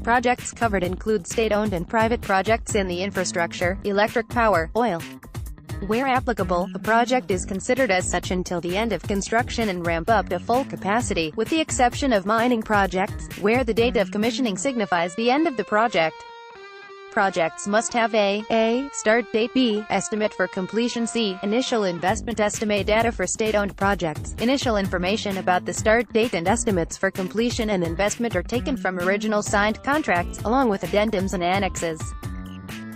Projects covered include state-owned and private projects in the infrastructure, electric power, oil. Where applicable, a project is considered as such until the end of construction and ramp up to full capacity, with the exception of mining projects, where the date of commissioning signifies the end of the project. Projects must have a start date, b estimate for completion, c initial investment estimate. Data for state-owned projects. Initial information about the start date and estimates for completion and investment are taken from original signed contracts, along with addendums and annexes.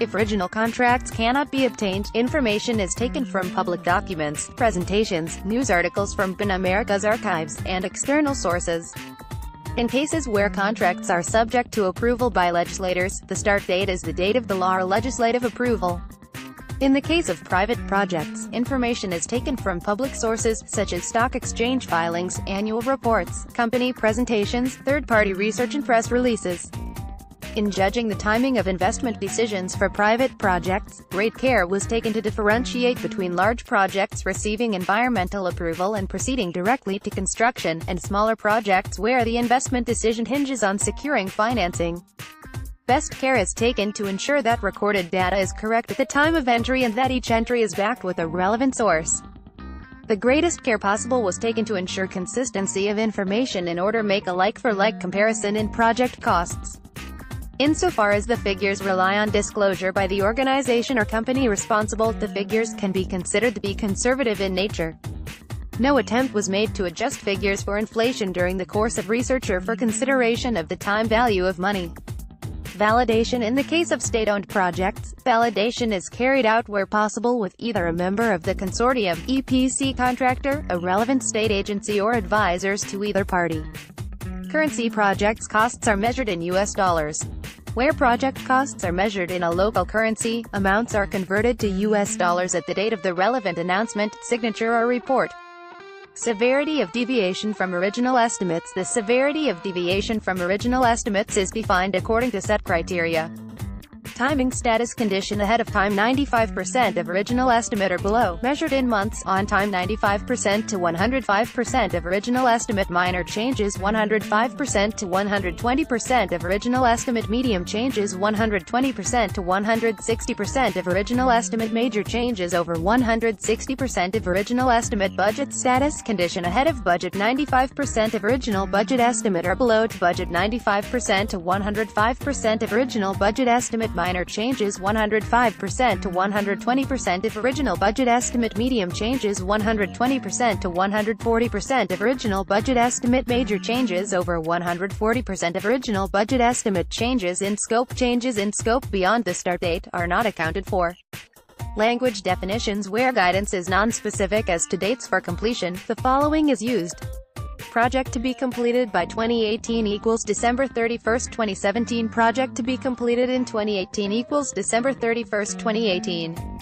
If original contracts cannot be obtained, information is taken from public documents, presentations, news articles from PAN America's archives, and external sources. In cases where contracts are subject to approval by legislators, the start date is the date of the law or legislative approval. In the case of private projects, information is taken from public sources, such as stock exchange filings, annual reports, company presentations, third-party research and press releases. In judging the timing of investment decisions for private projects, great care was taken to differentiate between large projects receiving environmental approval and proceeding directly to construction, and smaller projects where the investment decision hinges on securing financing. Best care is taken to ensure that recorded data is correct at the time of entry and that each entry is backed with a relevant source. The greatest care possible was taken to ensure consistency of information in order to make a like-for-like comparison in project costs. Insofar as the figures rely on disclosure by the organization or company responsible, the figures can be considered to be conservative in nature. No attempt was made to adjust figures for inflation during the course of research or for consideration of the time value of money. Validation. In the case of state-owned projects, validation is carried out where possible with either a member of the consortium, EPC contractor, a relevant state agency, or advisors to either party. Currency. Projects costs are measured in US dollars. Where project costs are measured in a local currency, amounts are converted to US dollars at the date of the relevant announcement, signature, or report. Severity of deviation from original estimates. The severity of deviation from original estimates is defined according to set criteria. Timing. Status condition. Ahead of time 95% of original estimate or below, measured in months. On time 95% to 105% of original estimate. Minor changes 105% to 120% of original estimate. Medium changes 120% to 160% of original estimate. Major changes over 160% of original estimate. Budget status condition. Ahead of budget 95% of original budget estimate or below to budget 95% to 105% of original budget estimate. Minor changes 105% to 120% of original budget estimate. Medium changes 120% to 140% of original budget estimate. Major changes over 140% of original budget estimate. Changes in scope beyond the start date are not accounted for. Language definitions. Where guidance is non-specific as to dates for completion, the following is used. Project to be completed by 2018 equals December 31, 2017. Project to be completed in 2018 equals December 31, 2018.